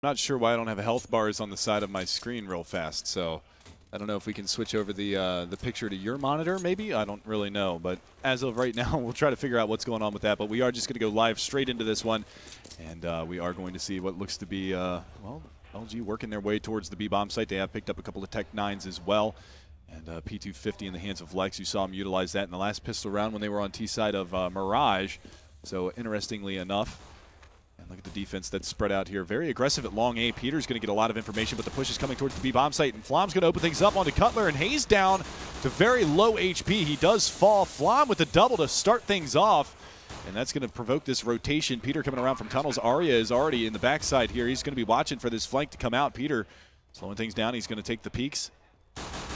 Not sure why I don't have health bars on the side of my screen real fast, so I don't know if we can switch over the picture to your monitor, maybe? I don't really know, but as of right now, we'll try to figure out what's going on with that, but we are just going to go live straight into this one, and we are going to see what looks to be, well, LG working their way towards the B-bomb site. They have picked up a couple of Tech 9s as well, and P250 in the hands of Lex. You saw him utilize that in the last pistol round when they were on T-side of Mirage, so interestingly enough, and look at the defense that's spread out here. Very aggressive at long A. Peter's going to get a lot of information, but the push is coming towards the B-bomb site, and Flom's going to open things up onto Cutler, and Hayes down to very low HP. He does fall. Flom with the double to start things off, and that's going to provoke this rotation. Peter coming around from tunnels. Arya is already in the backside here. He's going to be watching for this flank to come out. Peter slowing things down. He's going to take the peeks.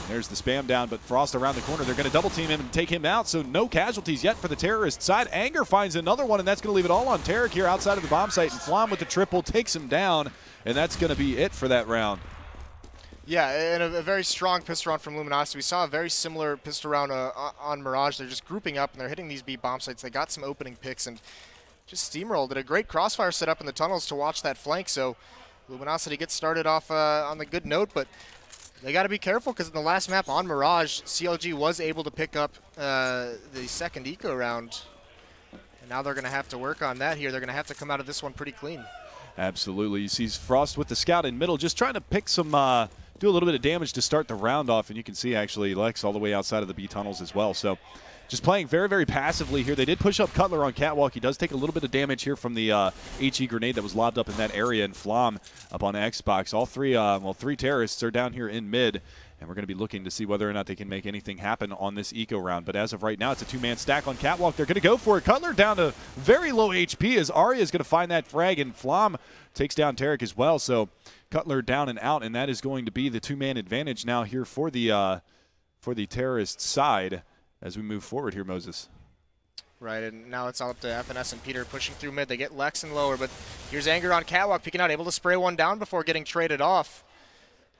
There's the spam down, but Frost around the corner. They're going to double team him and take him out, so no casualties yet for the terrorist side. Anger finds another one, and that's going to leave it all on Tarek here outside of the bomb site, and Flom with the triple takes him down, and that's going to be it for that round. Yeah, and a very strong pistol round from Luminosity. We saw a very similar pistol round on Mirage. They're just grouping up, and they're hitting these B bomb sites. They got some opening picks and just steamrolled. Did a great crossfire setup in the tunnels to watch that flank, so Luminosity gets started off on the good note, but they got to be careful because in the last map on Mirage, CLG was able to pick up the second eco round. And now they're going to have to work on that here. They're going to have to come out of this one pretty clean. Absolutely. You see Frost with the scout in middle, just trying to pick some, do a little bit of damage to start the round off. And you can see actually Lex all the way outside of the B tunnels as well. So just playing very, very passively here. They did push up Cutler on Catwalk. He does take a little bit of damage here from the HE grenade that was lobbed up in that area, and Flom up on Xbox. All three, three terrorists are down here in mid, and we're going to be looking to see whether or not they can make anything happen on this eco round. But as of right now, it's a two-man stack on Catwalk. They're going to go for it. Cutler down to very low HP as Arya is going to find that frag, and Flom takes down Tarek as well. So Cutler down and out, and that is going to be the two-man advantage now here for the terrorist side as we move forward here, Moses. Right, and now it's all up to FNS and Peter pushing through mid. They get Lex and lower, but here's Anger on Catwalk, picking out, able to spray one down before getting traded off.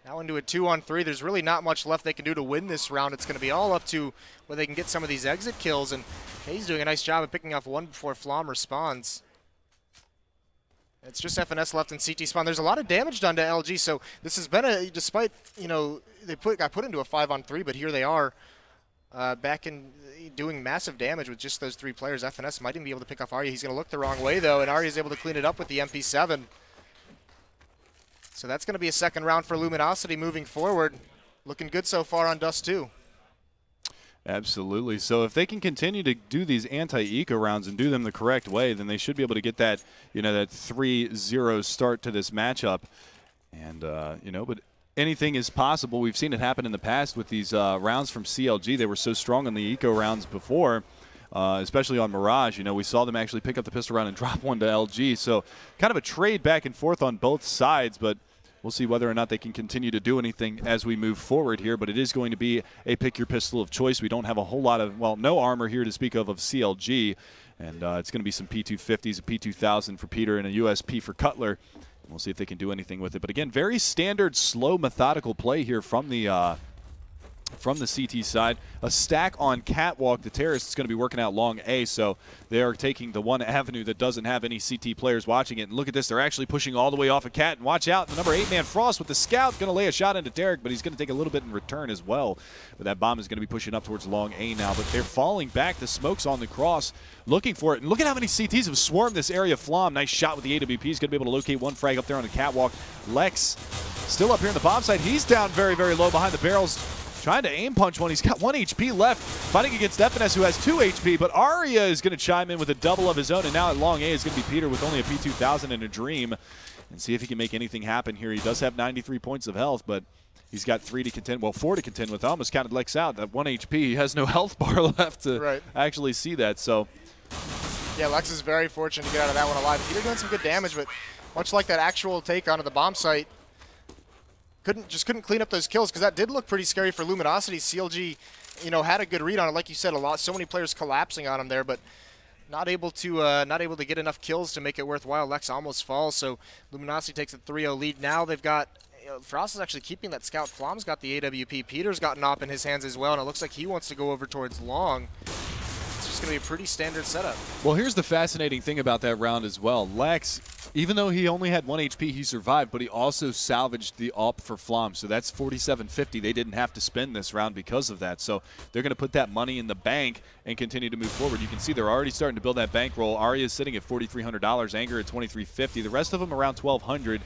Now into a 2-on-3. There's really not much left they can do to win this round. It's going to be all up to where they can get some of these exit kills, and Hayes doing a nice job of picking off one before Flom responds. It's just FNS left in CT spawn. There's a lot of damage done to LG, so this has been a, despite, you know, they got put into a 5-on-3, but here they are. Back in doing massive damage with just those three players. FNS might even be able to pick off Arya. He's going to look the wrong way, though, and Arya's able to clean it up with the MP7. So that's going to be a second round for Luminosity moving forward. Looking good so far on Dust 2. Absolutely. So if they can continue to do these anti-eco rounds and do them the correct way, then they should be able to get that, you know, that 3-0 start to this matchup. And, you know, but anything is possible. We've seen it happen in the past with these rounds from CLG. They were so strong on the eco rounds before, especially on Mirage. You know, we saw them actually pick up the pistol round and drop one to LG. So kind of a trade back and forth on both sides, but we'll see whether or not they can continue to do anything as we move forward here. But it is going to be a pick your pistol of choice. We don't have a whole lot of, well, no armor here to speak of CLG. And it's going to be some P250s, a P2000 for Peter, and a USP for Cutler. We'll see if they can do anything with it. But again, very standard, slow, methodical play here from the CT side. A stack on Catwalk. The terrorist is going to be working out long A, so they are taking the one avenue that doesn't have any CT players watching it. And look at this. They're actually pushing all the way off of Cat. And watch out. The number 8-man Frost with the scout going to lay a shot into Derek, but he's going to take a little bit in return as well. But that bomb is going to be pushing up towards long A now. But they're falling back. The smoke's on the cross, looking for it. And look at how many CTs have swarmed this area. Flom, nice shot with the AWP. He's going to be able to locate one frag up there on the Catwalk. Lex still up here on the bomb site. He's down very, very low behind the barrels, trying to aim punch one. He's got 1 HP left, fighting against FNS, who has 2 HP, but Arya is going to chime in with a double of his own, and now at long A is going to be Peter with only a P2000 and a dream, and see if he can make anything happen here. He does have 93 points of health, but he's got 3 to contend, well, 4 to contend with. I almost counted Lex out. That 1 HP, he has no health bar left to actually see that, so. Yeah, Lex is very fortunate to get out of that one alive. Peter doing some good damage, but much like that actual take onto the bomb site, just couldn't clean up those kills, because that did look pretty scary for Luminosity. CLG, you know, had a good read on it, like you said, so many players collapsing on him there, but not able to get enough kills to make it worthwhile. Lex almost falls, so Luminosity takes a 3-0 lead. Now they've got, Frost is actually keeping that scout. Flom's got the AWP. Peter's got an op in his hands as well, and it looks like he wants to go over towards long. It's just going to be a pretty standard setup. Well, here's the fascinating thing about that round as well. Lex Even though he only had 1 HP, he survived, but he also salvaged the AWP for Flom. So that's 4750. They didn't have to spend this round because of that. So they're going to put that money in the bank and continue to move forward. You can see they're already starting to build that bankroll. Arya is sitting at $4,300, Anger at $2,350. The rest of them around $1,200.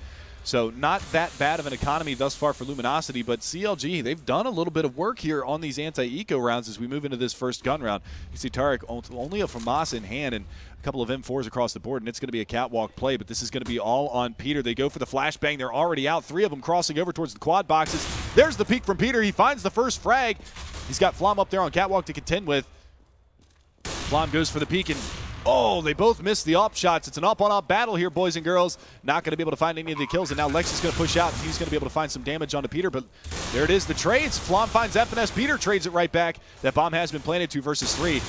So not that bad of an economy thus far for Luminosity, but CLG, they've done a little bit of work here on these anti-eco rounds as we move into this first gun round. You see Tarek only a FAMAS in hand and a couple of M4s across the board, and it's going to be a catwalk play, but this is going to be all on Peter. They go for the flashbang. They're already out. 3 of them crossing over towards the quad boxes. There's the peek from Peter. He finds the first frag. He's got Flom up there on catwalk to contend with. Flom goes for the peek, and oh, they both missed the AWP shots. It's an AWP-on-AWP battle here, boys and girls. Not going to be able to find any of the kills, and now Lex is going to push out, and he's going to be able to find some damage onto Peter, but there it is, the trades. Flom finds FNS. Peter trades it right back. That bomb has been planted 2 versus 3.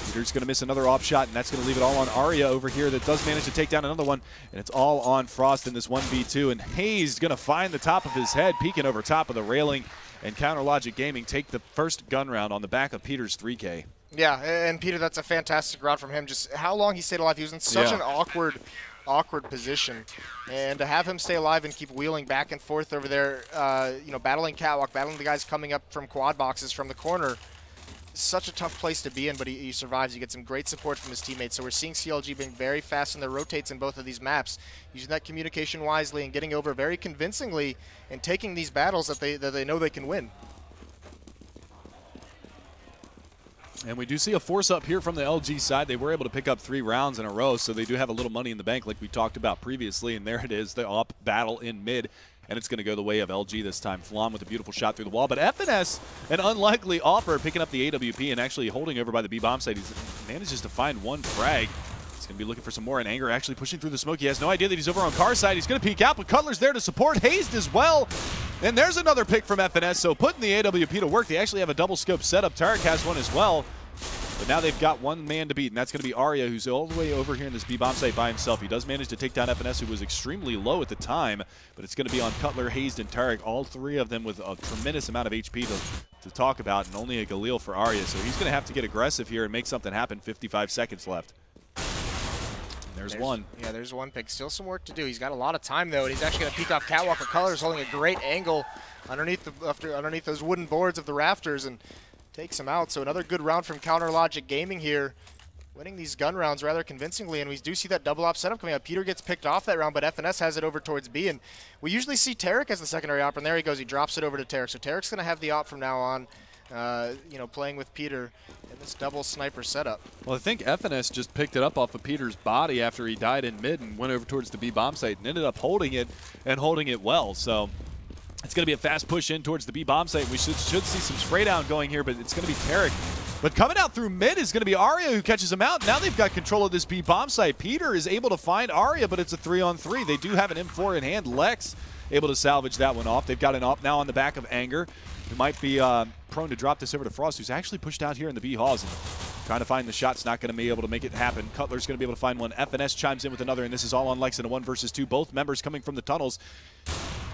Peter's going to miss another AWP shot, and that's going to leave it all on Arya over here that does manage to take down another one, and it's all on Frost in this 1v2, and Hayes going to find the top of his head, peeking over top of the railing, and Counter Logic Gaming take the first gun round on the back of Peter's 3K. Yeah, and Peter, that's a fantastic round from him. Just how long he stayed alive. He was in such an awkward position. And to have him stay alive and keep wheeling back and forth over there, you know, battling catwalk, battling the guys coming up from quad boxes from the corner, such a tough place to be in, but he survives. He gets some great support from his teammates. So we're seeing CLG being very fast in their rotates in both of these maps, using that communication wisely and getting over very convincingly and taking these battles that they know they can win. And we do see a force up here from the LG side. They were able to pick up 3 rounds in a row, so they do have a little money in the bank like we talked about previously. And there it is, the AWP battle in mid. And it's going to go the way of LG this time. Flom with a beautiful shot through the wall. But FNS, an unlikely offer, picking up the AWP and actually holding over by the B-bomb side. He manages to find 1 frag. He's going to be looking for some more, and Anger actually pushing through the smoke. He has no idea that he's over on car side. He's going to peek out, but Cutler's there to support. Hazed as well. And there's another pick from FNS. So putting the AWP to work. They actually have a double scope setup. Tarek has one as well. But now they've got 1 man to beat, and that's going to be Arya, who's all the way over here in this B-bomb site by himself. He does manage to take down FNS, who was extremely low at the time, but it's going to be on Cutler, Hazed, and Tarek, all 3 of them with a tremendous amount of HP to talk about, and only a Galil for Arya. So he's going to have to get aggressive here and make something happen. 55 seconds left. There's 1. Yeah, there's 1 pick. Still some work to do. He's got a lot of time, though, and he's actually going to peek off catwalk. Cutler's holding a great angle underneath those wooden boards of the rafters, and takes him out. So another good round from Counter Logic Gaming here, winning these gun rounds rather convincingly, and we do see that double op setup coming up. Peter gets picked off that round, but FNS has it over towards B, and we usually see Tarek as the secondary op, and there he goes. He drops it over to Tarek. So Tarek's going to have the op from now on, you know, playing with Peter in this double sniper setup. Well, I think FNS just picked it up off of Peter's body after he died in mid and went over towards the B-bomb site and ended up holding it and holding it well. So it's going to be a fast push in towards the B-bomb site. We should see some spray down going here, but it's going to be Tarek. But coming out through mid is going to be Arya, who catches him out. Now they've got control of this B-bomb site. Peter is able to find Arya, but it's a 3-on-3. They do have an M4 in hand. Lex able to salvage that one off. They've got an op now on the back of Anger, who might be prone to drop this over to Frost, who's actually pushed out here in the B halls. And trying to find the shot's not going to be able to make it happen. Cutler's going to be able to find one. FNS chimes in with another, and this is all on Lex in a 1 versus 2. Both members coming from the tunnels.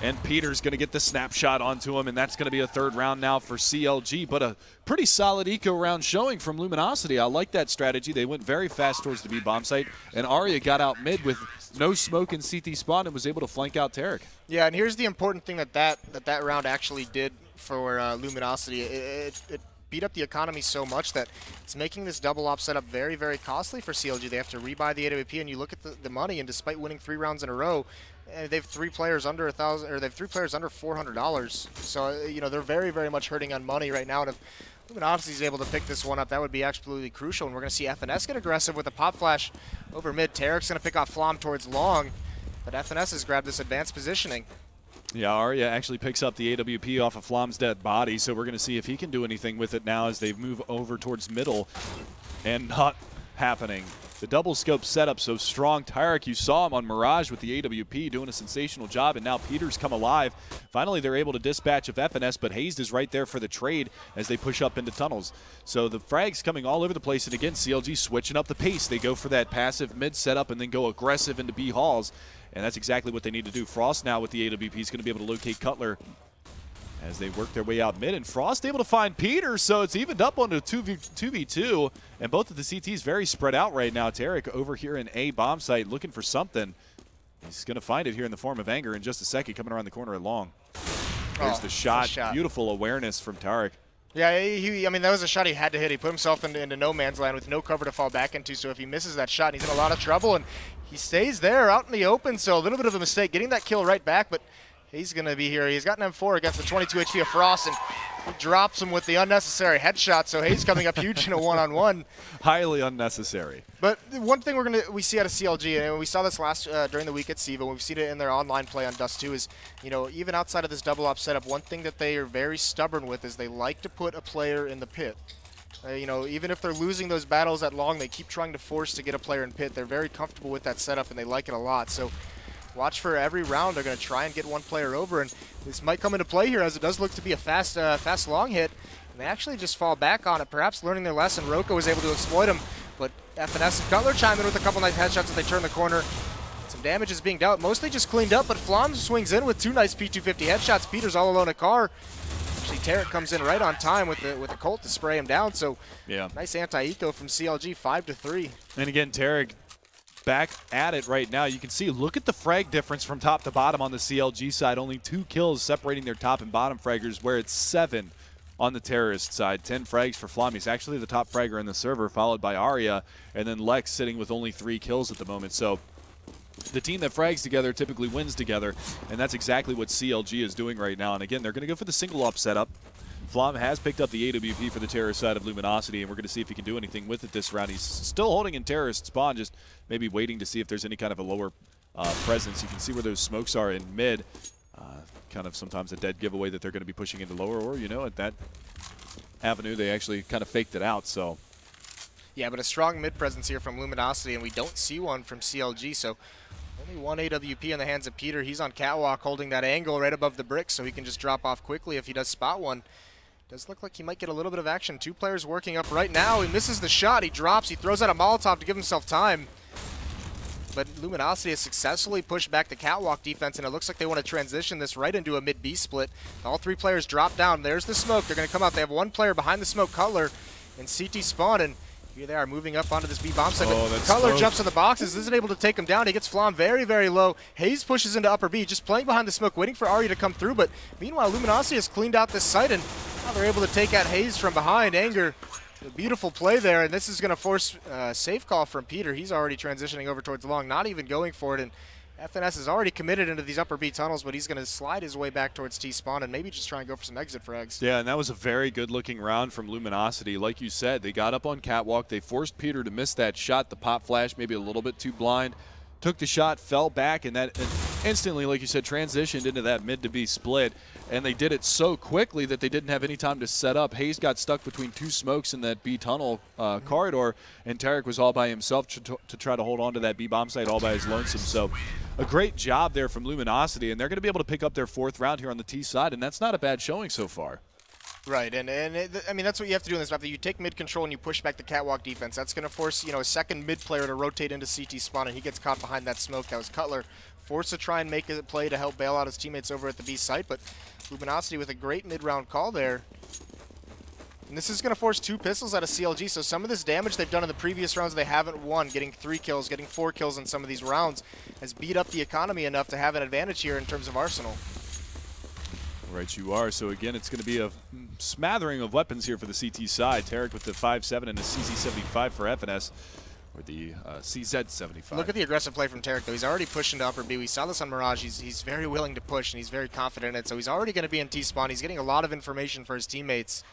And Peter's going to get the snapshot onto him, and that's going to be a 3rd round now for CLG. But a pretty solid eco round showing from Luminosity. I like that strategy. They went very fast towards the B-bomb site, and Arya got out mid with no smoke in CT spawn and was able to flank out Tarek. Yeah, and here's the important thing that round actually did for Luminosity. It beat up the economy so much that it's making this double op setup very, very costly for CLG. They have to rebuy the AWP, and you look at the money, and despite winning 3 rounds in a row, they have 3 players under $1,000, or they have 3 players under $400. So you know, they're very, very much hurting on money right now. And if Luminosity is able to pick this one up, that would be absolutely crucial. And we're going to see FNS get aggressive with a pop flash over mid. Tarek's going to pick off Flom towards long, but FNS has grabbed this advanced positioning. Yeah, Arya actually picks up the AWP off of Flom's dead body, so we're going to see if he can do anything with it now as they move over towards middle, and not happening. The double scope setup so strong. Tarek, you saw him on Mirage with the AWP doing a sensational job, and now Peter's come alive. Finally, they're able to dispatch of FNS, but Hazed is right there for the trade as they push up into tunnels. So the frags coming all over the place, and again, CLG switching up the pace. They go for that passive mid setup and then go aggressive into B halls, and that's exactly what they need to do. Frost now with the AWP is going to be able to locate Cutler as they work their way out mid, and Frost able to find Peter, so it's evened up onto 2v2, and both of the CTs very spread out right now. Tarek over here in A bomb site looking for something. He's going to find it here in the form of Anger in just a second, coming around the corner at long. There's the shot. Beautiful awareness from Tarek. Yeah, I mean, that was a shot he had to hit. He put himself into no man's land with no cover to fall back into, so if he misses that shot, he's in a lot of trouble, and he stays there out in the open, so a little bit of a mistake getting that kill right back, but he's going to be here. He's got an M4 against the 22 HP of Frost, and he drops him with the unnecessary headshot, so Hayes coming up huge in a one-on-one. Highly unnecessary. But one thing we see out of CLG, and we saw this last during the week at SEVA, we've seen it in their online play on Dust 2, is, you know, even outside of this double op setup, one thing that they are very stubborn with is they like to put a player in the pit. You know, even if they're losing those battles at long, they keep trying to force to get a player in pit. They're very comfortable with that setup, and they like it a lot. So watch for every round. They're going to try and get one player over, and this might come into play here as it does look to be a fast long hit. And they actually just fall back on it, perhaps learning their lesson. Roko was able to exploit him, but FNS and Cutler chime in with a couple nice headshots as they turn the corner. Some damage is being dealt, mostly just cleaned up, but Flom swings in with two nice P250 headshots. Peter's all alone a car. Actually, Tarek comes in right on time with the Colt to spray him down. So yeah, nice anti-eco from CLG, 5-3. And again, Tarek back at it right now. You can see, look at the frag difference from top to bottom on the CLG side. Only 2 kills separating their top and bottom fraggers, where it's 7 on the terrorist side. 10 frags for Flom. He's actually the top fragger in the server, followed by Arya, and then Lex sitting with only 3 kills at the moment. So the team that frags together typically wins together, and that's exactly what CLG is doing right now. And again, they're going to go for the single op setup. Flom has picked up the AWP for the terrorist side of Luminosity, and we're going to see if he can do anything with it this round. He's still holding in terrorist spawn, just maybe waiting to see if there's any kind of a lower presence. You can see where those smokes are in mid. Kind of sometimes a dead giveaway that they're going to be pushing into lower, or, you know, at that avenue, they actually kind of faked it out. So yeah, but a strong mid presence here from Luminosity, and we don't see one from CLG, so only one AWP in the hands of Peter. He's on catwalk holding that angle right above the brick, so he can just drop off quickly if he does spot one. Does look like he might get a little bit of action. 2 players working up right now. He misses the shot. He drops. He throws out a Molotov to give himself time. But Luminosity has successfully pushed back the catwalk defense, and it looks like they want to transition this right into a mid-B split. All 3 players drop down. There's the smoke. They're going to come out. They have 1 player behind the smoke, Cutler, and CT spawn, and here they are moving up onto this B bomb site. Cutler jumps in the boxes, isn't able to take him down. He gets Flom very, very low. Hayes pushes into upper B, just playing behind the smoke, waiting for Arya to come through. But meanwhile, Luminosity has cleaned out this site, and now they're able to take out Hayes from behind. Anger, a beautiful play there, and this is going to force a safe call from Peter. He's already transitioning over towards long, not even going for it. And FNS is already committed into these upper B tunnels, but he's going to slide his way back towards T-spawn and maybe just try and go for some exit frags. Yeah, and that was a very good-looking round from Luminosity. Like you said, they got up on catwalk. They forced Peter to miss that shot. The pop flash, maybe a little bit too blind. Took the shot, fell back, and that instantly, like you said, transitioned into that mid to B split. And they did it so quickly that they didn't have any time to set up. Hayes got stuck between 2 smokes in that B tunnel corridor, and Tarek was all by himself to try to hold on to that B bomb site all by his lonesome. So a great job there from Luminosity, and they're going to be able to pick up their 4th round here on the T side, and that's not a bad showing so far. Right, and I mean, that's what you have to do in this map. You take mid control and you push back the catwalk defense. That's going to force, you know, a second mid player to rotate into CT spawn, and he gets caught behind that smoke. That was Cutler, forced to try and make a play to help bail out his teammates over at the B site, but Luminosity with a great mid-round call there. And this is going to force 2 pistols out of CLG, so some of this damage they've done in the previous rounds they haven't won, getting 3 kills, getting 4 kills in some of these rounds, has beat up the economy enough to have an advantage here in terms of arsenal. Right, you are. So again, it's going to be a smattering of weapons here for the CT side. Tarek with the 5.7 and a CZ75 for FNS, or the CZ75. Look at the aggressive play from Tarek, though. He's already pushed into upper B. We saw this on Mirage. He's very willing to push, and he's very confident in it. So he's already going to be in T-spawn. He's getting a lot of information for his teammates.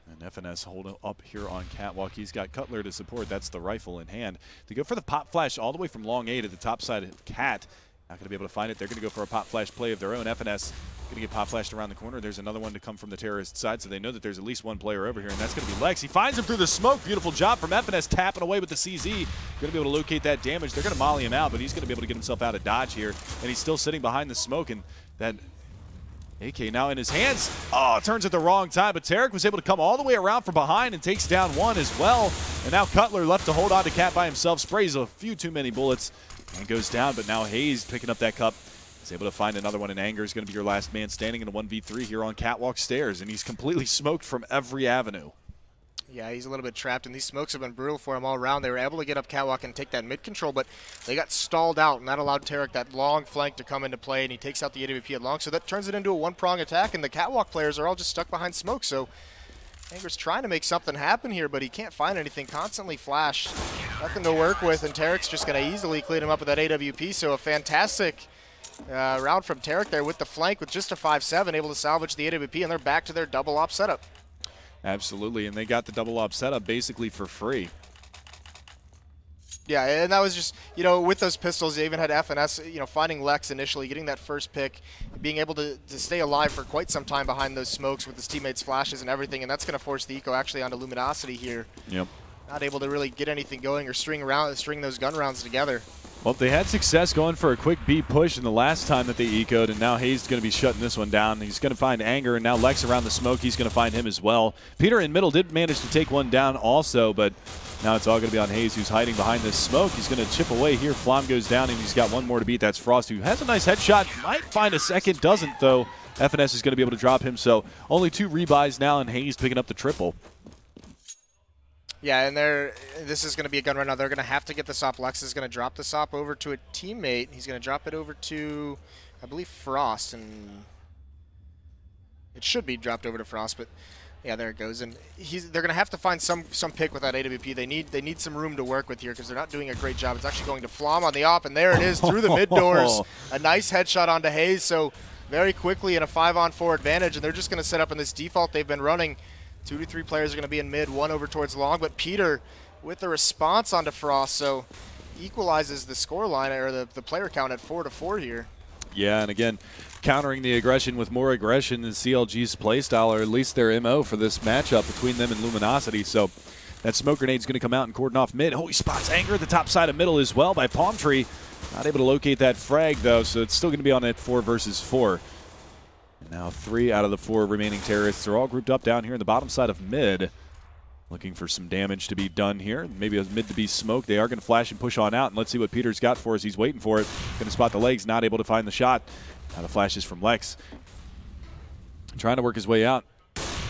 And FNS holding up here on catwalk. He's got Cutler to support. That's the rifle in hand. They go for the pop flash all the way from long A to the top side of Cat. Not going to be able to find it. They're going to go for a pop flash play of their own. FNS going to get pop flashed around the corner. There's another one to come from the terrorist side, so they know that there's at least 1 player over here, and that's going to be Lex. He finds him through the smoke. Beautiful job from FNS, tapping away with the CZ. Going to be able to locate that damage. They're going to molly him out, but he's going to be able to get himself out of dodge here, and he's still sitting behind the smoke, and that AK now in his hands. Oh, turns at the wrong time, but Tarek was able to come all the way around from behind and takes down 1 as well. And now Cutler left to hold on to Cat by himself, sprays a few too many bullets, and goes down, but now Hayes picking up that cup. He's able to find another one, and Anger is going to be your last man standing in a 1v3 here on catwalk stairs, and he's completely smoked from every avenue. Yeah, he's a little bit trapped, and these smokes have been brutal for him all around. They were able to get up catwalk and take that mid control, but they got stalled out, and that allowed Tarek that long flank to come into play, and he takes out the AWP at long, so that turns it into a one-prong attack, and the catwalk players are all just stuck behind smoke, so Anger's trying to make something happen here, but he can't find anything. Constantly flash, nothing to work with, and Tarek's just going to easily clean him up with that AWP, so a fantastic round from Tarek there with the flank with just a 5-7, able to salvage the AWP, and they're back to their double op setup. Absolutely, and they got the double op setup basically for free. Yeah, and that was just, you know, with those pistols, they even had FNS, you know, finding Lex initially, getting that first pick, being able to stay alive for quite some time behind those smokes with his teammates' flashes and everything, and that's going to force the eco actually onto Luminosity here. Yep. Not able to really get anything going or string those gun rounds together. Well, they had success going for a quick B push in the last time that they ecoed, and now Hayes is going to be shutting this one down. He's going to find Anger, and now Lex around the smoke. He's going to find him as well. Peter in middle did manage to take one down also, but now it's all going to be on Hayes, who's hiding behind this smoke. He's going to chip away here. Flom goes down, and he's got one more to beat. That's Frost, who has a nice headshot. Might find a second, doesn't, though. FNS is going to be able to drop him, so only 2 rebuys now, and Hayes picking up the triple. Yeah, and this is going to be a gun run now. They're going to have to get this op. Lex is going to drop this op over to a teammate. He's going to drop it over to, I believe, Frost, and it should be dropped over to Frost, but yeah, there it goes. And they're going to have to find some pick with that AWP. They need some room to work with here because they're not doing a great job. It's actually going to Flom on the op, and there it is through the mid doors. A nice headshot onto Hayes, so very quickly in a 5-on-4 advantage, and they're just going to set up in this default they've been running. 2 to 3 players are going to be in mid, 1 over towards long, but Peter with the response onto Frost, so equalizes the score line, or the player count at 4-4 here. Yeah, and again, countering the aggression with more aggression is CLG's playstyle, or at least their MO for this matchup between them and Luminosity. So that smoke grenade's going to come out and cordon off mid. Oh, he spots Anger at the top side of middle as well by Palm Tree. Not able to locate that frag, though, so it's still going to be on that 4 versus 4. Now 3 out of the 4 remaining terrorists are all grouped up down here in the bottom side of mid. Looking for some damage to be done here. Maybe a mid to be smoked. They are going to flash and push on out, and let's see what Peter's got for us. He's waiting for it. Going to spot the legs, not able to find the shot. Now the flashes from Lex. Trying to work his way out.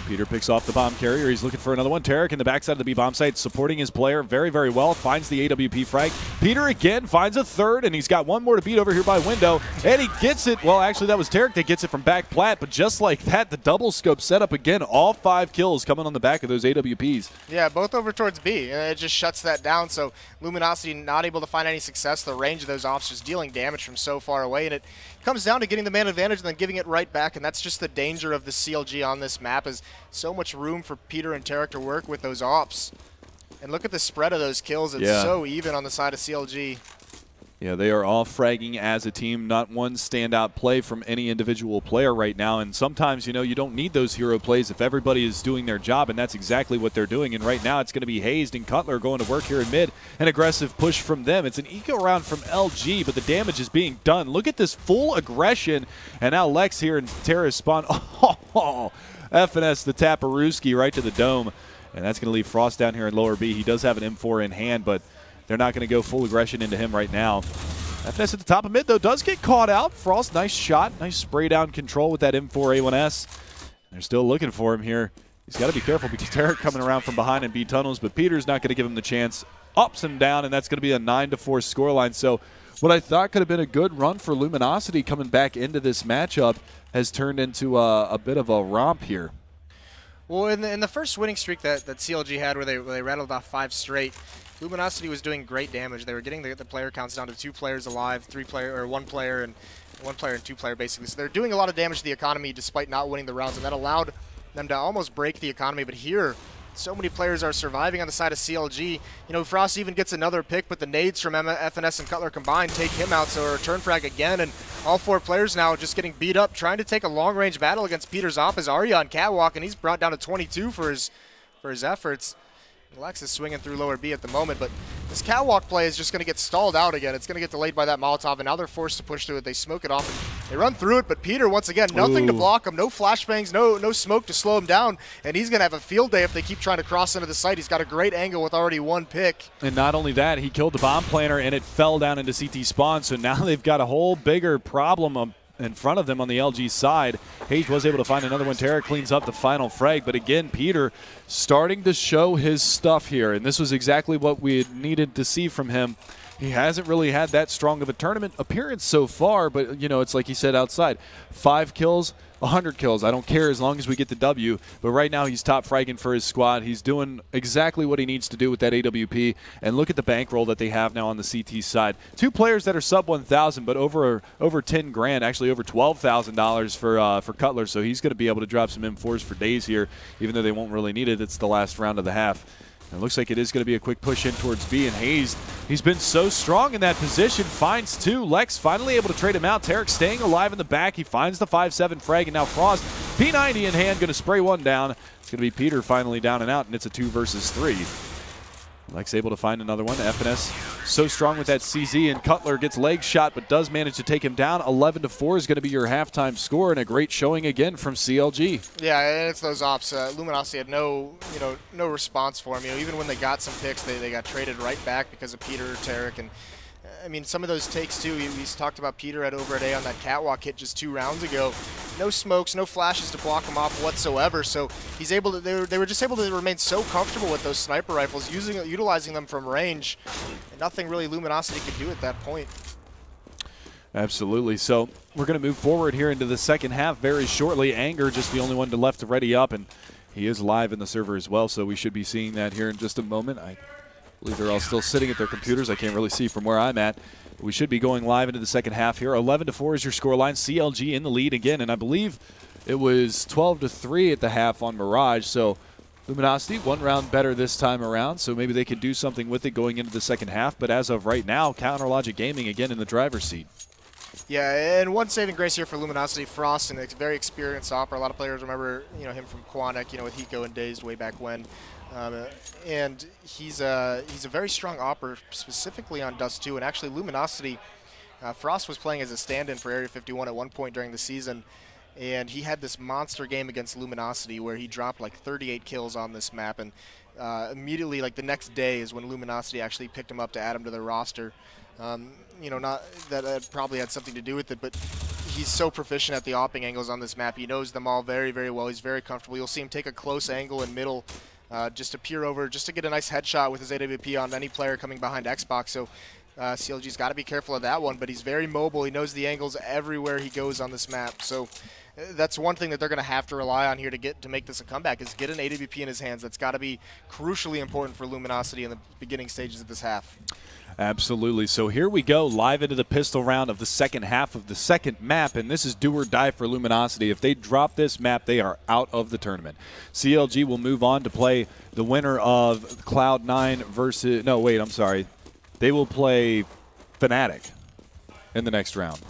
Peter picks off the bomb carrier. He's looking for another one. Tarek in the backside of the B bomb site, supporting his player very, very well. Finds the AWP frag. Peter again finds a third, and he's got one more to beat over here by window. And he gets it. Well, actually, that was Tarek that gets it from back plat. But just like that, the double scope setup again. All 5 kills coming on the back of those AWPs. Yeah, both over towards B. And it just shuts that down. So Luminosity not able to find any success. The range of those ops just dealing damage from so far away. And it comes down to getting the man advantage and then giving it right back, and that's just the danger of the CLG on this map, is so much room for Peter and Tarek to work with those ops. And look at the spread of those kills. It's so even on the side of CLG. Yeah, they are all fragging as a team. Not one standout play from any individual player right now. And sometimes, you know, you don't need those hero plays if everybody is doing their job, and that's exactly what they're doing. And right now it's going to be Hayes and Cutler going to work here in mid. An aggressive push from them. It's an eco round from LG, but the damage is being done. Look at this full aggression. And now Lex here in Terra's spawn. Oh, FNS the Taparuski right to the dome. And that's going to leave Frost down here in lower B. He does have an M4 in hand, but they're not going to go full aggression into him right now. FNS at the top of mid, though, does get caught out. Frost, nice shot. Nice spray down control with that M4A1S. They're still looking for him here. He's got to be careful because Tarek coming around from behind in B tunnels, but Peter's not going to give him the chance. Ups and down, and that's going to be a 9-4 scoreline. So what I thought could have been a good run for Luminosity coming back into this matchup has turned into a bit of a romp here. Well, in the first winning streak that CLG had, where they rattled off 5 straight, Luminosity was doing great damage. They were getting the player counts down to 2 players alive, 1 player and 2 player basically. So they're doing a lot of damage to the economy despite not winning the rounds, and that allowed them to almost break the economy. But here, so many players are surviving on the side of CLG. You know, Frost even gets another pick, but the nades from FNS and Cutler combined take him out, so a return frag again, and all 4 players now just getting beat up, trying to take a long-range battle against Peter's op as Arya on catwalk, and he's brought down to 22 for his efforts. Lex is swinging through lower B at the moment, but this catwalk play is just going to get stalled out again. It's going to get delayed by that Molotov, and now they're forced to push through it. They smoke it off, and they run through it, but Peter, once again, nothing to block him. No flashbangs, no smoke to slow him down, and he's going to have a field day if they keep trying to cross into the site. He's got a great angle with already 1 pick. And not only that, he killed the bomb planter, and it fell down into CT spawn, so now they've got a whole bigger problem in front of them on the LG side. Hayes was able to find another one. Tarek cleans up the final frag, but again, Peter starting to show his stuff here, and this was exactly what we had needed to see from him. He hasn't really had that strong of a tournament appearance so far, but, you know, it's like he said outside. 5 kills, 100 kills. I don't care as long as we get the W. But right now he's top fragging for his squad. He's doing exactly what he needs to do with that AWP. And look at the bankroll that they have now on the CT side. 2 players that are sub 1,000, but over 10 grand, actually over $12,000 for Cutler. So he's going to be able to drop some M4s for days here, even though they won't really need it. It's the last round of the half. It looks like it is going to be a quick push in towards B, and Hayes, he's been so strong in that position, finds 2. Lex finally able to trade him out. Tarek staying alive in the back. He finds the 5-7 frag, and now Frost, P90 in hand, going to spray one down. It's going to be Peter finally down and out, and it's a 2 versus 3. Lex able to find another one. FNS so strong with that CZ, and Cutler gets leg shot but does manage to take him down. 11-4 is going to be your halftime score, and a great showing again from CLG. Yeah, and it's those ops. Luminosity had no response for him. You know, even when they got some picks, they got traded right back because of Peter, Tarek, and I mean, some of those takes too. He's talked about Peter over at A on that catwalk hit just 2 rounds ago. No smokes, no flashes to block him off whatsoever. So he's able to. They were just able to remain so comfortable with those sniper rifles, utilizing them from range. And nothing really Luminosity could do at that point. Absolutely. So we're going to move forward here into the second half very shortly. Anger just the only one left to ready up, and he is live in the server as well. So we should be seeing that here in just a moment. I believe they're all still sitting at their computers. I can't really see from where I'm at. We should be going live into the second half here. 11-4 is your scoreline. CLG in the lead again, and I believe it was 12-3 at the half on Mirage. So Luminosity 1 round better this time around, so maybe they could do something with it going into the second half. But as of right now, Counterlogic Gaming again in the driver's seat. Yeah, and one saving grace here for Luminosity, Frost, and a very experienced opera. A lot of players remember, you know, him from Quantic, you know, with Hiko and Dazed way back when. And he's a very strong opera, specifically on Dust 2. And actually, Luminosity, Frost was playing as a stand-in for Area 51 at one point during the season, and he had this monster game against Luminosity where he dropped like 38 kills on this map. And immediately, like the next day, is when Luminosity actually picked him up to add him to their roster. You know, not that probably had something to do with it, but he's so proficient at the opping angles on this map. He knows them all very, very well. He's very comfortable. You'll see him take a close angle in middle, just to peer over, just to get a nice headshot with his AWP on any player coming behind Xbox. So CLG's got to be careful of that one, but he's very mobile. He knows the angles everywhere he goes on this map. So that's one thing that they're going to have to rely on here to make this a comeback, is get an AWP in his hands. That's got to be crucially important for Luminosity in the beginning stages of this half. Absolutely. So here we go, live into the pistol round of the second half of the second map, and this is do or die for Luminosity. If they drop this map, they are out of the tournament. CLG will move on to play the winner of Cloud9 versus... No, wait, I'm sorry. They will play Fnatic in the next round.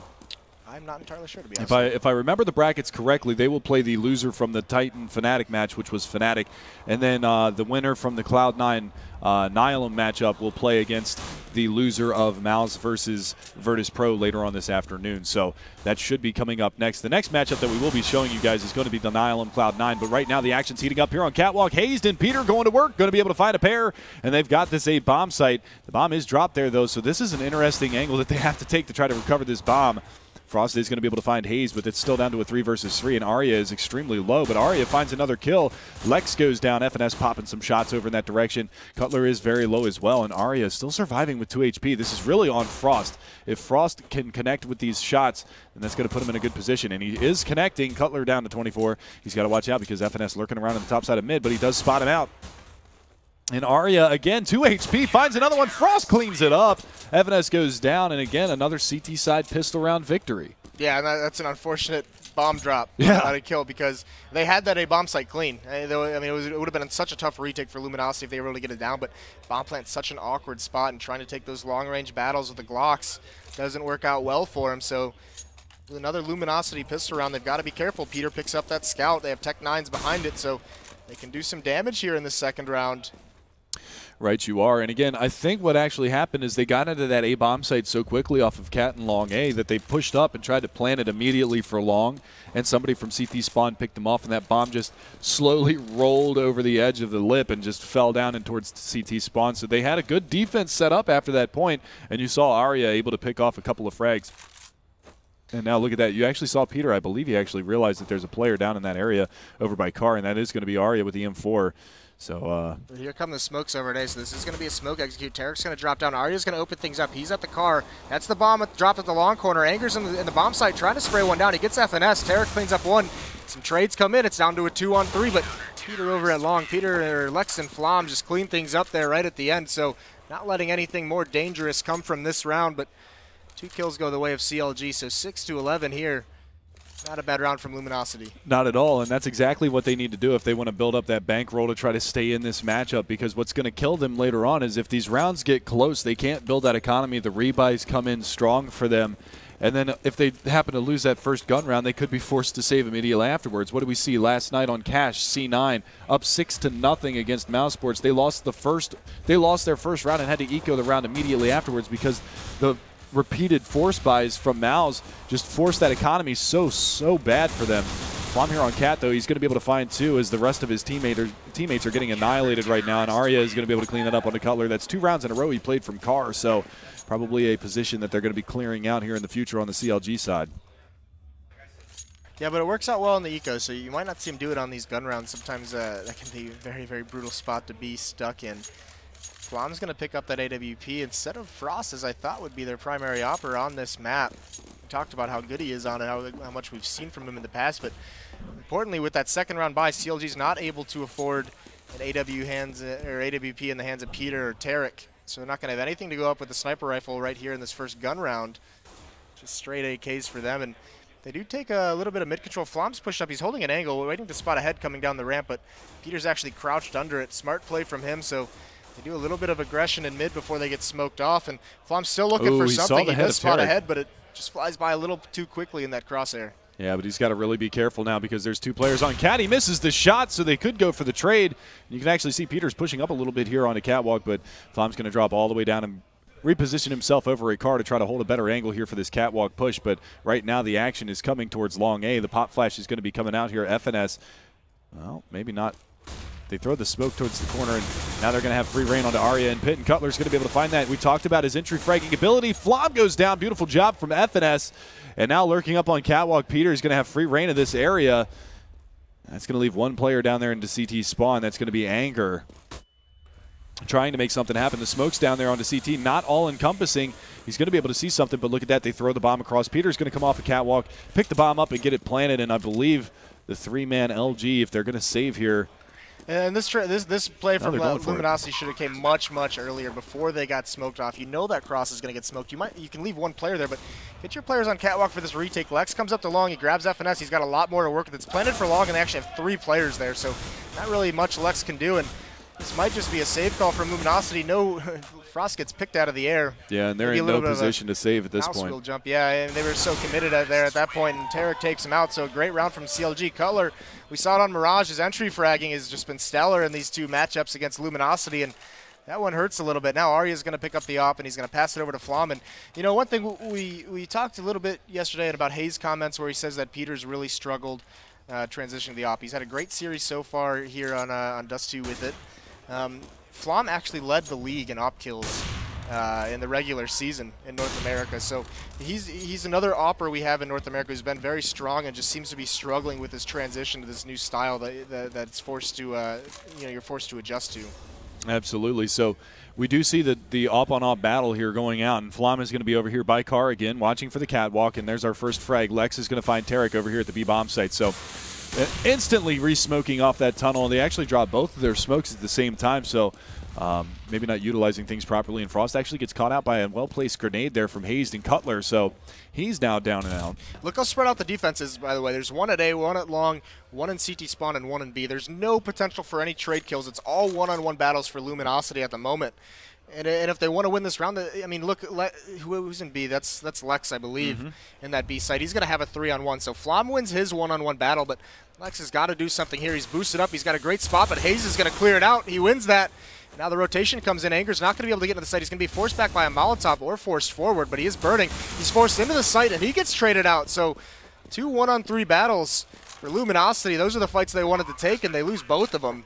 I'm not entirely sure, to be honest. If I remember the brackets correctly, they will play the loser from the Titan Fnatic match, which was Fnatic, and then the winner from the Cloud9 Nihilum matchup will play against the loser of Mouse versus Virtus Pro later on this afternoon. So that should be coming up next. The next matchup that we will be showing you guys is going to be the Nihilum Cloud9, but right now the action's heating up here on Catwalk. Hazed and Peter going to work, going to be able to find a pair, and they've got this A bomb site. The bomb is dropped there, though, so this is an interesting angle that they have to take to try to recover this bomb. Frost is going to be able to find Hayes, but it's still down to a 3 versus 3, and Arya is extremely low, but Arya finds another kill. Lex goes down, FNS popping some shots over in that direction. Cutler is very low as well, and Arya is still surviving with 2 HP. This is really on Frost. If Frost can connect with these shots, then that's going to put him in a good position, and he is connecting. Cutler down to 24. He's got to watch out because FNS lurking around on the top side of mid, but he does spot him out. And Arya, again, 2 HP, finds another one. Frost cleans it up. FNS goes down, and again, another CT side pistol round victory. Yeah, and that's an unfortunate bomb drop out of kill, because they had that A bomb site clean. I mean, it would have been such a tough retake for Luminosity if they were able to get it down, but bomb plant's such an awkward spot, and trying to take those long-range battles with the Glocks doesn't work out well for him. So another Luminosity pistol round. They've got to be careful. Peter picks up that scout. They have Tech 9s behind it, so they can do some damage here in the second round. Right, you are. And again, I think what actually happened is they got into that A bomb site so quickly off of Cat and Long A that they pushed up and tried to plant it immediately for Long, and somebody from CT spawn picked them off, and that bomb just slowly rolled over the edge of the lip and just fell down and towards CT spawn. So they had a good defense set up after that point, and you saw Arya able to pick off a couple of frags. And now look at that. You actually saw Peter. I believe he actually realized that there's a player down in that area over by Car, and that is going to be Arya with the M4. So here come the smokes over today. So this is going to be a smoke execute. Tarek's going to drop down. Arya's going to open things up. He's at the car. That's the bomb dropped at the long corner. Anger's in the bomb site trying to spray one down. He gets FNS. Tarek cleans up one. Some trades come in. It's down to a 2-on-3, but Peter over at long. Peter or Lex and Flom just clean things up there right at the end. So not letting anything more dangerous come from this round, but 2 kills go the way of CLG. So 6-11 here. Not a bad round from Luminosity. Not at all, and that's exactly what they need to do if they want to build up that bankroll to try to stay in this matchup, because what's going to kill them later on is if these rounds get close, they can't build that economy. The rebuys come in strong for them, and then if they happen to lose that first gun round, they could be forced to save immediately afterwards. What did we see last night on Cash? C9 up 6-0 against Mouse Sports. They lost their first round and had to eco the round immediately afterwards because the repeated force buys from Mouse just forced that economy so bad for them. Flom here on Cat, though, he's going to be able to find 2 as the rest of his teammates are getting annihilated right now, and Arya is going to be able to clean that up on the Cutler. That's 2 rounds in a row he played from Car, so probably a position that they're going to be clearing out here in the future on the CLG side. Yeah, but it works out well in the eco, so you might not see him do it on these gun rounds. Sometimes that can be a very, very brutal spot to be stuck in. Flom's going to pick up that AWP instead of Frost, as I thought would be their primary operator on this map. We talked about how good he is on it, how much we've seen from him in the past, but importantly, with that second round bye, CLG's not able to afford an AWP in the hands of Peter or Tarek, so they're not going to have anything to go up with the sniper rifle right here in this first gun round. Just straight AKs for them, and they do take a little bit of mid-control. Flom's pushed up. He's holding an angle, waiting to spot a head coming down the ramp, but Peter's actually crouched under it. Smart play from him, so they do a little bit of aggression in mid before they get smoked off, and Flom's still looking for something. He does spot a head, but it just flies by a little too quickly in that crosshair. Yeah, but he's got to really be careful now because there's 2 players on Cat. He misses the shot, so they could go for the trade. You can actually see Peter's pushing up a little bit here on a catwalk, but Flom's going to drop all the way down and reposition himself over a car to try to hold a better angle here for this catwalk push. But right now the action is coming towards long A. The pop flash is going to be coming out here. FNS, well, maybe not. They throw the smoke towards the corner, and now they're going to have free reign onto Arya and Pitt, and Cutler's going to be able to find that. We talked about his entry fragging ability. Flom goes down. Beautiful job from FNS. And now lurking up on catwalk, Peter is going to have free reign of this area. That's going to leave 1 player down there into CT spawn. That's going to be Anger, trying to make something happen. The smoke's down there onto CT, not all-encompassing. He's going to be able to see something, but look at that. They throw the bomb across. Peter's going to come off a catwalk, pick the bomb up, and get it planted, and I believe the 3-man LG, if they're going to save here. And this play from Luminosity should have came much earlier before they got smoked off. You know that cross is going to get smoked. You can leave 1 player there, but get your players on catwalk for this retake. Lex comes up to long. He grabs FNS. He's got a lot more to work with. It's planted for long, and they actually have 3 players there, so not really much Lex can do. And this might just be a save call from Luminosity. No, Frost gets picked out of the air. Yeah, and they're in no position to save at this point. Wheel jump, yeah, and they were so committed there at that point, and Tarek takes him out. So great round from CLG. Cutler, we saw it on Mirage. His entry fragging has just been stellar in these 2 matchups against Luminosity, and that one hurts a little bit. Now Arya's going to pick up the op, and he's going to pass it over to Flom. And, you know, one thing we talked a little bit yesterday about Hayes' comments where he says that Peter's really struggled transitioning the op. He's had a great series so far here on Dust 2 with it. Flom actually led the league in op kills in the regular season in North America. So he's another opper we have in North America who's been very strong and just seems to be struggling with his transition to this new style that's forced to, you're forced to adjust to. Absolutely. So we do see the op-on-op battle here going out, and Flom is going to be over here by car again, watching for the catwalk, and there's our first frag. Lex is going to find Tarek over here at the B-bomb site. So instantly re-smoking off that tunnel, and they actually drop both of their smokes at the same time, so maybe not utilizing things properly, and Frost actually gets caught out by a well-placed grenade there from Hayes and Cutler, so he's now down and out. Look how spread out the defense is, by the way. There's 1 at A, 1 at long, 1 in CT spawn, and 1 in B. There's no potential for any trade kills. It's all one-on-one battles for Luminosity at the moment. And if they want to win this round, I mean, look, who's in B? That's Lex, I believe, in that B site. He's going to have a 3-on-1. So Flom wins his one-on-one battle, but Lex has got to do something here. He's boosted up. He's got a great spot, but Hayes is going to clear it out. He wins that. Now the rotation comes in. Anger's not going to be able to get into the site. He's going to be forced back by a Molotov or forced forward, but he is burning. He's forced into the site, and he gets traded out. So 2 1-on-3 battles for Luminosity. Those are the fights they wanted to take, and they lose both of them.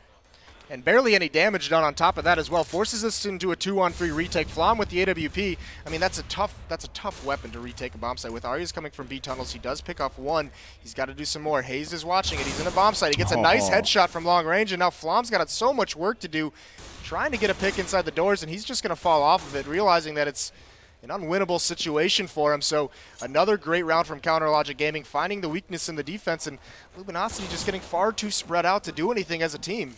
And barely any damage done on top of that as well. Forces us into a 2-on-3 retake. Flom with the AWP. I mean, that's a tough weapon to retake a bomb site with. Arya's coming from B tunnels. He does pick off one. He's got to do some more. Hayes is watching it. He's in a bomb site. He gets a nice headshot from long range, and now Flom's got so much work to do trying to get a pick inside the doors, and he's just going to fall off of it, realizing that it's an unwinnable situation for him. So another great round from CounterLogic Gaming, finding the weakness in the defense, and Luminosity just getting far too spread out to do anything as a team.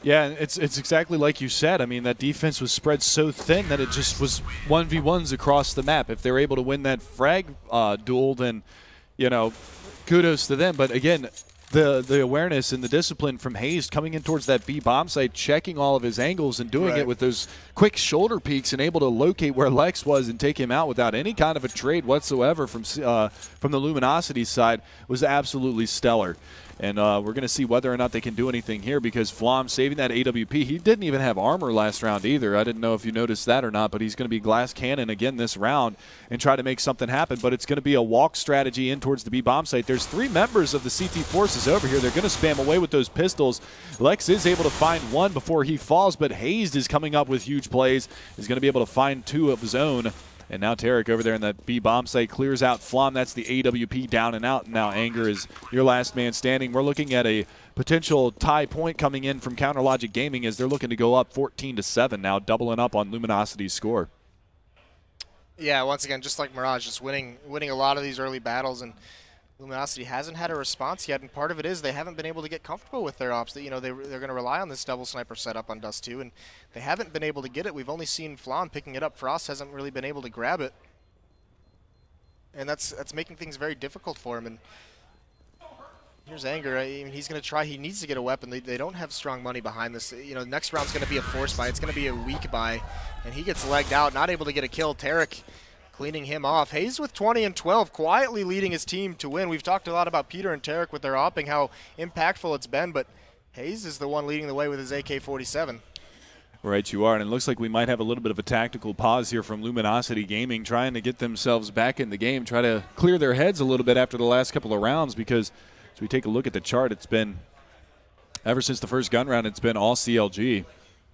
Yeah, it's exactly like you said. I mean, that defense was spread so thin that it just was 1v1s across the map. If they're able to win that frag duel, then, you know, kudos to them. But again, the awareness and the discipline from Hayes coming in towards that B bomb site, checking all of his angles and doing it with those quick shoulder peeks and able to locate where Lex was and take him out without any kind of a trade whatsoever from the Luminosity side was absolutely stellar. And we're going to see whether or not they can do anything here, because Flom saving that AWP. He didn't even have armor last round either. I didn't know if you noticed that or not, but he's going to be glass cannon again this round and try to make something happen. But it's going to be a walk strategy in towards the B bomb site. There's 3 members of the CT forces over here. They're going to spam away with those pistols. Lex is able to find one before he falls, but Hayes is coming up with huge plays. He's going to be able to find 2 of his own. And now Tarek over there in that B bomb site clears out Flom. That's the AWP down and out. Now Anger is your last man standing. We're looking at a potential tie point coming in from CounterLogic Gaming as they're looking to go up 14-7 now, doubling up on Luminosity's score. Yeah, once again, just like Mirage, just winning a lot of these early battles, and Luminosity hasn't had a response yet, and part of it is they haven't been able to get comfortable with their ops. You know, they're going to rely on this double sniper setup on Dust 2, and they haven't been able to get it. We've only seen Flom picking it up. Frost hasn't really been able to grab it, and that's making things very difficult for him. And here's Anger. I mean, he's going to try. He needs to get a weapon. They don't have strong money behind this. You know, next round's going to be a force buy. It's going to be a weak buy, and he gets legged out, not able to get a kill. Tarek cleaning him off. Hayes with 20 and 12, quietly leading his team to win. We've talked a lot about Peter and Tarek with their opping, how impactful it's been, but Hayes is the one leading the way with his AK-47. Right, you are, and it looks like we might have a little bit of a tactical pause here from Luminosity Gaming, trying to get themselves back in the game, try to clear their heads a little bit after the last couple of rounds, because as we take a look at the chart, it's been, ever since the first gun round, it's been all CLG.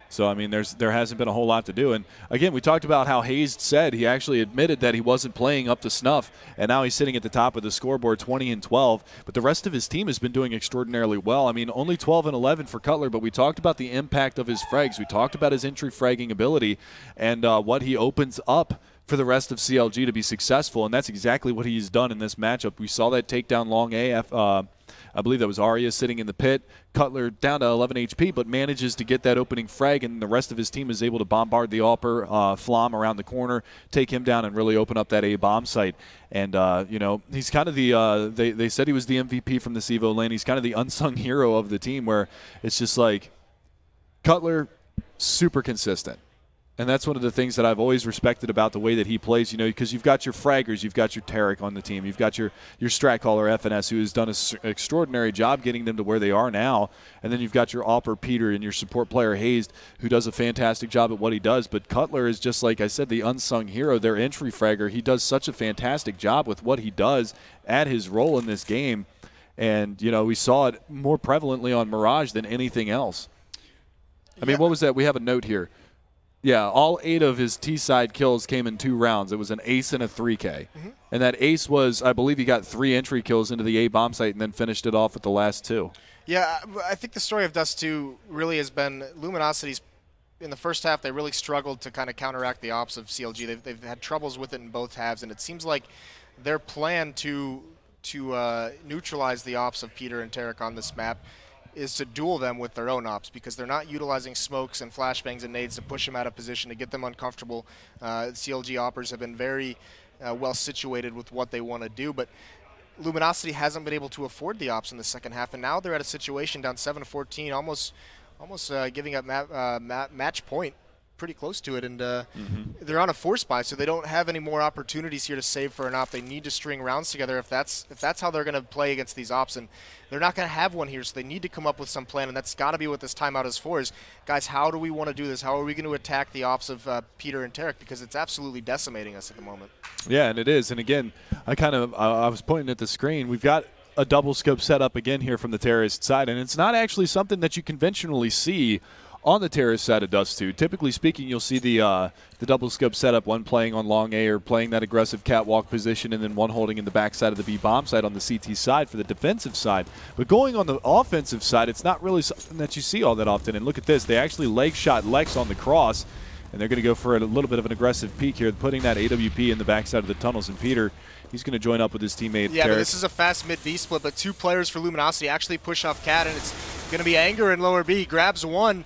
So, I mean, there hasn't been a whole lot to do. And, again, we talked about how Hayes said he actually admitted that he wasn't playing up to snuff, and now he's sitting at the top of the scoreboard, 20 and 12. But the rest of his team has been doing extraordinarily well. I mean, only 12 and 11 for Cutler, but we talked about the impact of his frags. We talked about his entry fragging ability and what he opens up for the rest of CLG to be successful, and that's exactly what he's done in this matchup. We saw that takedown long AF. I believe that was Arya sitting in the pit. Cutler down to 11 HP, but manages to get that opening frag, and the rest of his team is able to bombard the AWPer, Flom around the corner, take him down, and really open up that A bomb site. And, you know, he's kind of the, they said he was the MVP from the CEVO lane. He's kind of the unsung hero of the team, where it's just like Cutler, super consistent. And that's one of the things that I've always respected about the way that he plays, you know, because you've got your fraggers, you've got your Tarek on the team, you've got your strat caller FNS, who has done an extraordinary job getting them to where they are now, and then you've got your AWPer Peter and your support player Hayes, who does a fantastic job at what he does. But Cutler is, just like I said, the unsung hero, their entry fragger. He does such a fantastic job with what he does at his role in this game, and, you know, we saw it more prevalently on Mirage than anything else. I mean, what was that? We have a note here. Yeah, all 8 of his T-side kills came in 2 rounds. It was an ace and a 3K. And that ace was, I believe he got 3 entry kills into the A bomb site and then finished it off with the last 2. Yeah, I think the story of Dust 2 really has been Luminosity's. In the first half, they really struggled to kind of counteract the ops of CLG. They've had troubles with it in both halves, and it seems like their plan to neutralize the ops of Peter and Tarek on this map is to duel them with their own ops, because they're not utilizing smokes and flashbangs and nades to push them out of position, to get them uncomfortable. CLG oppers have been very well situated with what they want to do, but Luminosity hasn't been able to afford the ops in the second half, and now they're at a situation down 7-14, almost giving up match point, pretty close to it, and they're on a force buy, so they don't have any more opportunities here to save for an op. They need to string rounds together if that's how they're going to play against these ops, and they're not going to have one here, so they need to come up with some plan, and that's got to be what this timeout is for, is, guys, how do we want to do this? How are we going to attack the ops of Peter and Tarek, because it's absolutely decimating us at the moment. Yeah, and it is, and again, I was pointing at the screen. We've got a double scope setup again here from the terrorist side, and it's not actually something that you conventionally see on the terrorist side of Dust 2. Typically speaking, you'll see the double scope setup, one playing on long A or playing that aggressive catwalk position, and then one holding in the backside of the B bomb side on the CT side for the defensive side. But going on the offensive side, it's not really something that you see all that often. And look at this, they actually leg shot Lex on the cross, and they're going to go for a little bit of an aggressive peek here, putting that AWP in the backside of the tunnels. And Peter, he's going to join up with his teammate. Yeah, but this is a fast mid-B split, but 2 players for Luminosity actually push off Cat, and it's going to be Anger in lower B. Grabs one.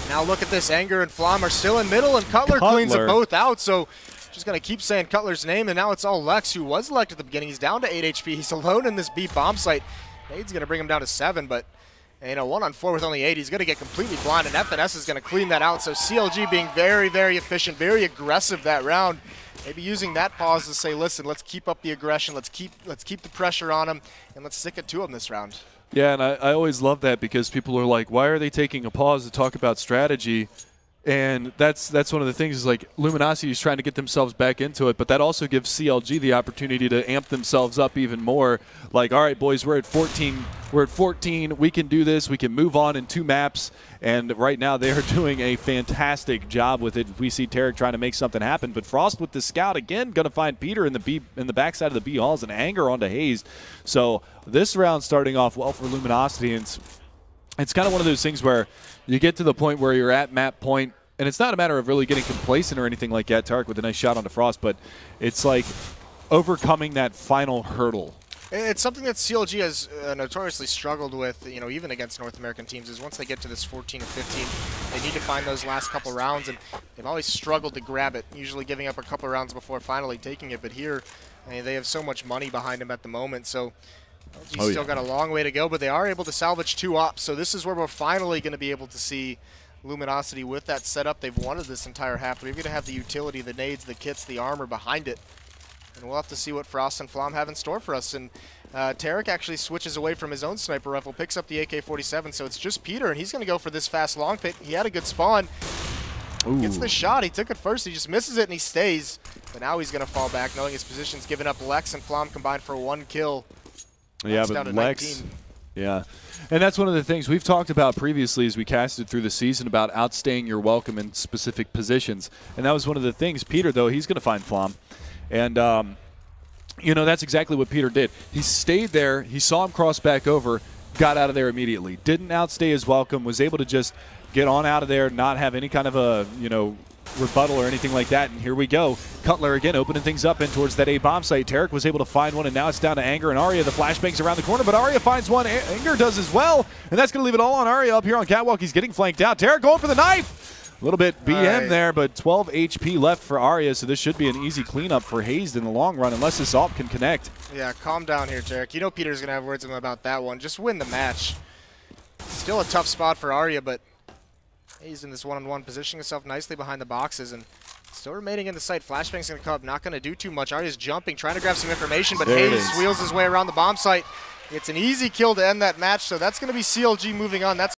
Now look at this. Anger and Flom are still in middle, and Cutler cleans them both out. So just going to keep saying Cutler's name, and now it's all Lex, who was Lex at the beginning. He's down to 8 HP. He's alone in this B bomb site. Nade's going to bring him down to 7, but 1-on-4 with only 8. He's going to get completely blind, and FNS is going to clean that out. So CLG being very, very efficient, very aggressive that round. Maybe using that pause to say, listen, let's keep up the aggression, let's keep the pressure on him, and let's stick it to him this round. Yeah, and I always love that because people are like, why are they taking a pause to talk about strategy? And that's one of the things is like Luminosity is trying to get themselves back into it, but that also gives CLG the opportunity to amp themselves up even more. Like, all right, boys, we're at 14. We're at 14. We can do this. We can move on in 2 maps. And right now they are doing a fantastic job with it. We see Tarek trying to make something happen, but Frost with the scout again going to find Peter in the backside of the B halls and Anger onto Hayes. So this round starting off well for Luminosity, and it's kind of one of those things where you get to the point where you're at map point, and it's not a matter of really getting complacent or anything like that. Tarek with a nice shot onto Frost, but it's like overcoming that final hurdle. It's something that CLG has notoriously struggled with, even against North American teams, is once they get to this 14 or 15, they need to find those last couple rounds, and they've always struggled to grab it, usually giving up a couple rounds before finally taking it. But here, they have so much money behind them at the moment, so LG's still got a long way to go, but they are able to salvage 2 ops. So this is where we're finally going to be able to see Luminosity with that setup they've wanted this entire half. We're going to have the utility, the nades, the kits, the armor behind it. And we'll have to see what Frost and Flom have in store for us. And Tarek actually switches away from his own sniper rifle, picks up the AK-47, so it's just Peter, and he's going to go for this fast long pit. He had a good spawn. Ooh. Gets the shot. He took it first. He just misses it, and he stays. But now he's going to fall back, knowing his position's given up. Lex and Flom combined for 1 kill. Yeah, but Lex, yeah. And that's one of the things we've talked about previously as we casted through the season about outstaying your welcome in specific positions. And that was one of the things. Peter, though, he's going to find Flom. And, that's exactly what Peter did. He stayed there. He saw him cross back over, got out of there immediately. Didn't outstay his welcome, was able to just get on out of there, not have any kind of a, rebuttal or anything like that. And here we go. Cutler again opening things up in towards that A bomb site. Tarek was able to find one, and now it's down to Anger and Arya. The flashbangs around the corner, but Arya finds one. Anger does as well, and that's going to leave it all on Arya up here on Catwalk. He's getting flanked out. Tarek going for the knife. A little bit BM there, but 12 HP left for Arya, so this should be an easy cleanup for Hayes in the long run, unless this AWP can connect. Yeah, calm down here, Tarek. Peter's going to have words with him about that one. Just win the match. Still a tough spot for Arya, but Hayes in this one-on-one, positioning himself nicely behind the boxes, and still remaining in the site. Flashbang's going to come up, not going to do too much. Arya's jumping, trying to grab some information, but Hayes wheels his way around the bomb site. It's an easy kill to end that match, so that's going to be CLG moving on. That's